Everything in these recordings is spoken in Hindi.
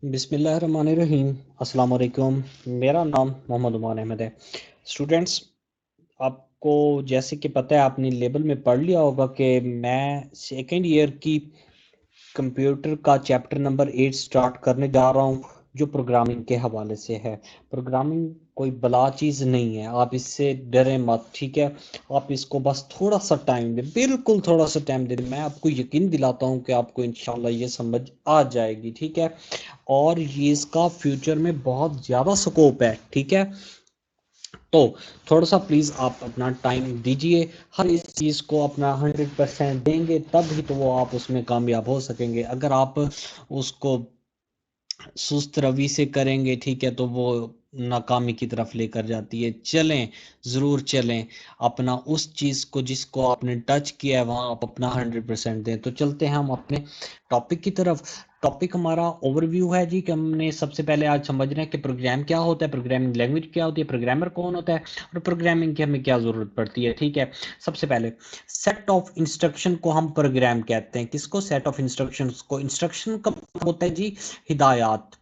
बिस्मिल्लाहिर्रहमानिर्रहीम। अस्सलाम वालेकुम। मेरा नाम मोहम्मद उमान अहमद है। स्टूडेंट्स, आपको जैसे कि पता है, आपने लेबल में पढ़ लिया होगा कि मैं सेकेंड ईयर की कंप्यूटर का चैप्टर नंबर 8 स्टार्ट करने जा रहा हूँ, जो प्रोग्रामिंग के हवाले से है। प्रोग्रामिंग कोई बला चीज़ नहीं है, आप इससे डरें मत, ठीक है। आप इसको बस थोड़ा सा टाइम दें, बिल्कुल थोड़ा सा टाइम दें। मैं आपको यकीन दिलाता हूँ कि आपको इंशाल्लाह ये समझ आ जाएगी, ठीक है। और ये इसका फ्यूचर में बहुत ज़्यादा स्कोप है, ठीक है। तो थोड़ा सा प्लीज़ आप अपना टाइम दीजिए, हर इस चीज़ को अपना 100% देंगे, तब ही तो वो आप उसमें कामयाब हो सकेंगे। अगर आप उसको सुस्त रवि से करेंगे, ठीक है, तो वो नाकामी की तरफ लेकर जाती है। चलें, ज़रूर चलें, अपना उस चीज़ को जिसको आपने टच किया है वहाँ आप अपना 100% दें। तो चलते हैं हम अपने टॉपिक की तरफ। टॉपिक हमारा ओवरव्यू है जी, कि हमने सबसे पहले आज समझना है कि प्रोग्राम क्या होता है, प्रोग्रामिंग लैंग्वेज क्या होती है, प्रोग्रामर कौन होता है, और प्रोग्रामिंग की हमें क्या ज़रूरत पड़ती है, ठीक है। सबसे पहले सेट ऑफ इंस्ट्रक्शन को हम प्रोग्राम कहते हैं। किसको? सेट ऑफ इंस्ट्रक्शंस को। इंस्ट्रक्शन का मतलब होता है जी हिदायत।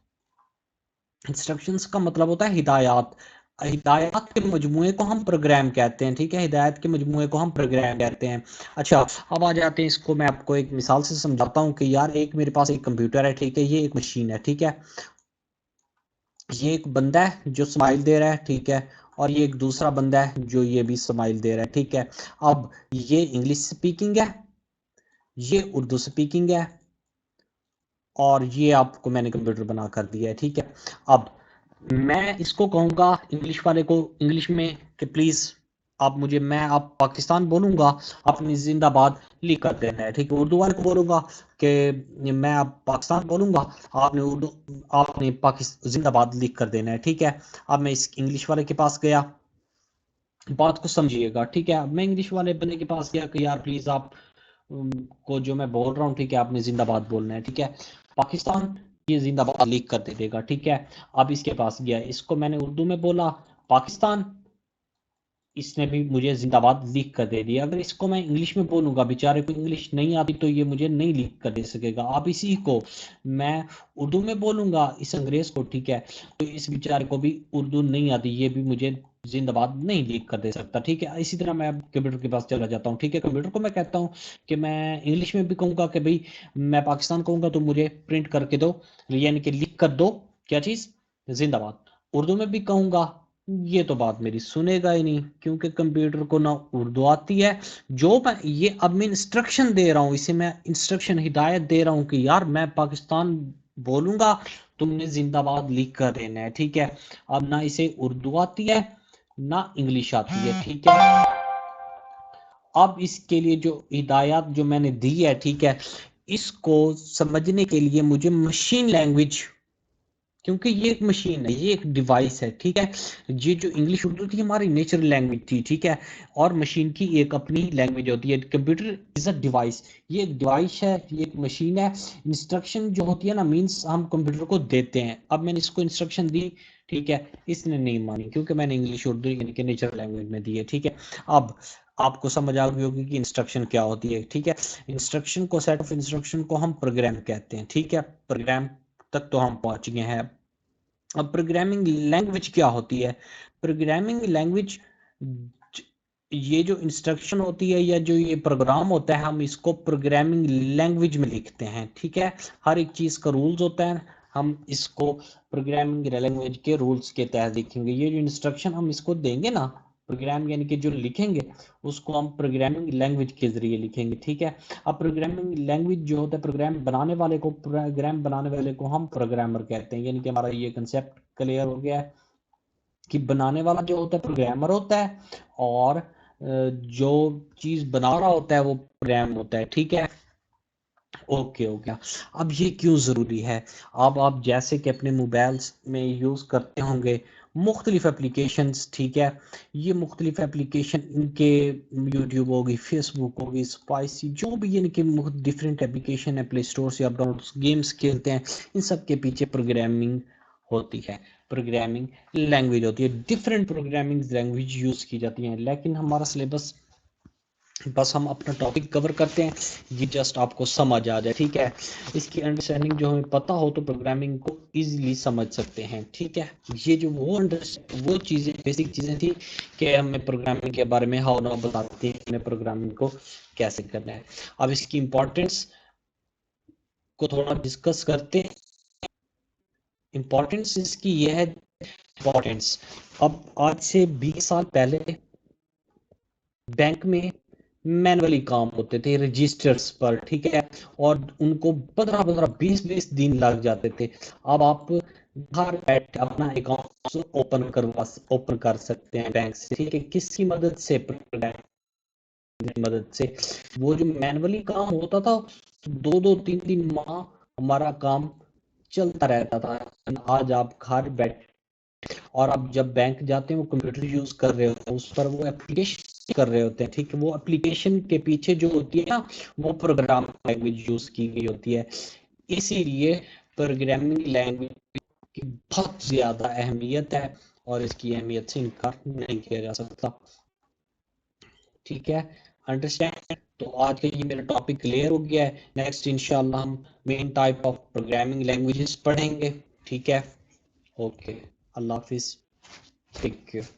इंस्ट्रक्शंस का मतलब होता है हिदायत। हिदायत के मजमूए को हम प्रोग्राम कहते हैं, ठीक है। हिदायत के मजमूए को हम प्रोग्राम कहते हैं। अच्छा, अब आ जाते हैं इसको, मैं आपको एक मिसाल से समझाता हूँ कि यार, एक मेरे पास एक कंप्यूटर है, ठीक है, ये एक मशीन है, ठीक है। ये एक बंदा है जो स्माइल दे रहा है, ठीक है, और ये एक दूसरा बंदा है जो ये भी स्माइल दे रहा है, ठीक है। अब ये इंग्लिश स्पीकिंग है, ये उर्दू स्पीकिंग है, और ये आपको मैंने कंप्यूटर बना कर दिया है, ठीक है। अब मैं इसको कहूँगा इंग्लिश वाले को इंग्लिश में कि प्लीज़ आप पाकिस्तान बोलूँगा, आपने जिंदाबाद लिख कर देना है, ठीक है। उर्दू वाले को बोलूँगा कि मैं आप पाकिस्तान बोलूँगा, आपने पाकिस्तान जिंदाबाद लिख कर देना है, ठीक है। अब मैं इस इंग्लिश वाले के पास गया, बात को समझिएगा, ठीक है। अब मैं इंग्लिश वाले बंदे के पास गया कि यार प्लीज़ आप को जो मैं बोल रहा हूँ, ठीक है, आपने जिंदाबाद बोलना है, ठीक है। पाकिस्तान ये जिंदाबाद लिख कर दे देगा, ठीक है। अब इसके पास गया, इसको मैंने उर्दू में बोला पाकिस्तान, इसने भी मुझे जिंदाबाद लिख कर दे दिया। अगर इसको मैं इंग्लिश में बोलूंगा, बेचारे को इंग्लिश नहीं आती, तो ये मुझे नहीं लिख कर दे सकेगा। अब इसी को मैं उर्दू में बोलूंगा, इस अंग्रेज को, ठीक है, तो इस बेचारे को भी उर्दू नहीं आती, ये भी मुझे जिंदाबाद नहीं लिख कर दे सकता, ठीक है। इसी तरह मैं कंप्यूटर के पास चला जाता हूँ, ठीक है। कंप्यूटर को मैं कहता हूँ कि मैं इंग्लिश में भी कहूँगा कि भाई मैं पाकिस्तान कहूँगा तो मुझे प्रिंट करके दो, यानी कि लिख कर दो क्या चीज़, जिंदाबाद। उर्दू में भी कहूँगा, ये तो बात मेरी सुनेगा ही नहीं, क्योंकि कंप्यूटर को ना उर्दू आती है। जो मैं ये अब मैं इंस्ट्रक्शन दे रहा हूँ, इसे मैं इंस्ट्रक्शन हिदायत दे रहा हूँ कि यार मैं पाकिस्तान बोलूंगा, तुमने जिंदाबाद लिख कर देना है, ठीक है। अब ना इसे उर्दू आती है ना इंग्लिश आती है, ठीक है। अब इसके लिए जो हिदायत जो मैंने दी है, ठीक है, इसको समझने के लिए मुझे मशीन लैंग्वेज, क्योंकि ये एक मशीन है, ये एक डिवाइस है, ठीक है। ये जो इंग्लिश उर्दू थी हमारी नेचुरल लैंग्वेज थी, ठीक है, और मशीन की एक अपनी लैंग्वेज होती है। कंप्यूटर इज अ डिवाइस, ये एक डिवाइस है, ये एक मशीन है। इंस्ट्रक्शन जो होती है ना, मीन्स हम कंप्यूटर को देते हैं। अब मैंने इसको इंस्ट्रक्शन दी, ठीक है, इसने नहीं मानी, क्योंकि मैंने इंग्लिश उर्दू यानी कि नेचुरल लैंग्वेज में दी है, ठीक है। अब आपको समझ आ गई होगी कि इंस्ट्रक्शन क्या होती है, ठीक है। इंस्ट्रक्शन को, सेट ऑफ इंस्ट्रक्शन को हम प्रोग्राम कहते हैं, ठीक है। प्रोग्राम तक तो हम पहुंच गए हैं। अब प्रोग्रामिंग लैंग्वेज क्या होती है? प्रोग्रामिंग लैंग्वेज, ये जो इंस्ट्रक्शन होती है या जो ये प्रोग्राम होता है, हम इसको प्रोग्रामिंग लैंग्वेज में लिखते हैं, ठीक है। हर एक चीज़ का रूल्स होता है, हम इसको प्रोग्रामिंग लैंग्वेज के रूल्स के तहत लिखेंगे। ये जो इंस्ट्रक्शन हम इसको देंगे ना, प्रोग्राम यानी कि जो लिखेंगे, उसको हम प्रोग्रामिंग लैंग्वेज के जरिए लिखेंगे, ठीक है। अब प्रोग्रामिंग लैंग्वेज जो होता है, प्रोग्राम बनाने वाले को हम प्रोग्रामर कहते हैं, यानी कि हमारा ये कंसेप्ट क्लियर हो गया है कि बनाने वाला जो होता है प्रोग्रामर होता है, और जो चीज बना रहा होता है वो प्रोग्राम होता है, ठीक है। ओके हो गया। अब ये क्यों ज़रूरी है? अब आप जैसे कि अपने मोबाइल्स में यूज़ करते होंगे मुख्तलिफ एप्लीकेशंस, ठीक है। ये मुख्तलिफ एप्लीकेशन इनके यूट्यूब होगी, फेसबुक होगी, स्पाइसी, जो भी यानी कि डिफरेंट एप्लीकेशन है, प्ले स्टोर से आप डाउनलोड गेम्स खेलते हैं, इन सब के पीछे प्रोग्रामिंग होती है, प्रोग्रामिंग लैंग्वेज होती है। डिफरेंट प्रोग्रामिंग लैंग्वेज यूज़ की जाती हैं, लेकिन हमारा सिलेबस बस हम अपना टॉपिक कवर करते हैं, ये जस्ट आपको समझ आ जाए, ठीक है। इसकी अंडरस्टैंडिंग जो हमें पता हो तो प्रोग्रामिंग को इजीली समझ सकते हैं, ठीक है। ये जो वो चीज़ें, बेसिक चीज़ें थी कि हमें प्रोग्रामिंग के बारे में हाउ नाउ बताती है, हमें प्रोग्रामिंग को कैसे करना है। अब इसकी इम्पोर्टेंस को थोड़ा डिस्कस करते हैं। इम्पोर्टेंस इसकी यह है, इम्पोर्टेंस अब आज से 20 साल पहले बैंक में मैनुअली काम होते थे रजिस्टर्स पर, ठीक है, और उनको 15-20 दिन लग जाते थे। अब आप घर बैठे अपना अकाउंट ओपन कर सकते हैं बैंक से, ठीक है। किसकी मदद से? मदद से। वो जो मैनुअली काम होता था, 2-3 माह हमारा काम चलता रहता था। आज आप घर बैठ, और आप जब बैंक जाते हैं वो कंप्यूटर यूज कर रहे होते हैं, उस पर वो एप्लीकेशन कर रहे होते हैं, ठीक है। वो एप्लीकेशन के पीछे जो होती है ना, वो प्रोग्राम लैंग्वेज यूज की गई होती है। इसीलिए प्रोग्रामिंग लैंग्वेज की बहुत ज्यादा अहमियत है, और इसकी अहमियत से इनकार नहीं किया जा सकता, ठीक है। अंडरस्टैंड? तो आज का ये मेरा टॉपिक क्लियर हो गया है। नेक्स्ट इंशाल्लाह हम main type of programming languages पढ़ेंगे, ठीक है। ओके, अल्लाह हाफिज, टेक केयर।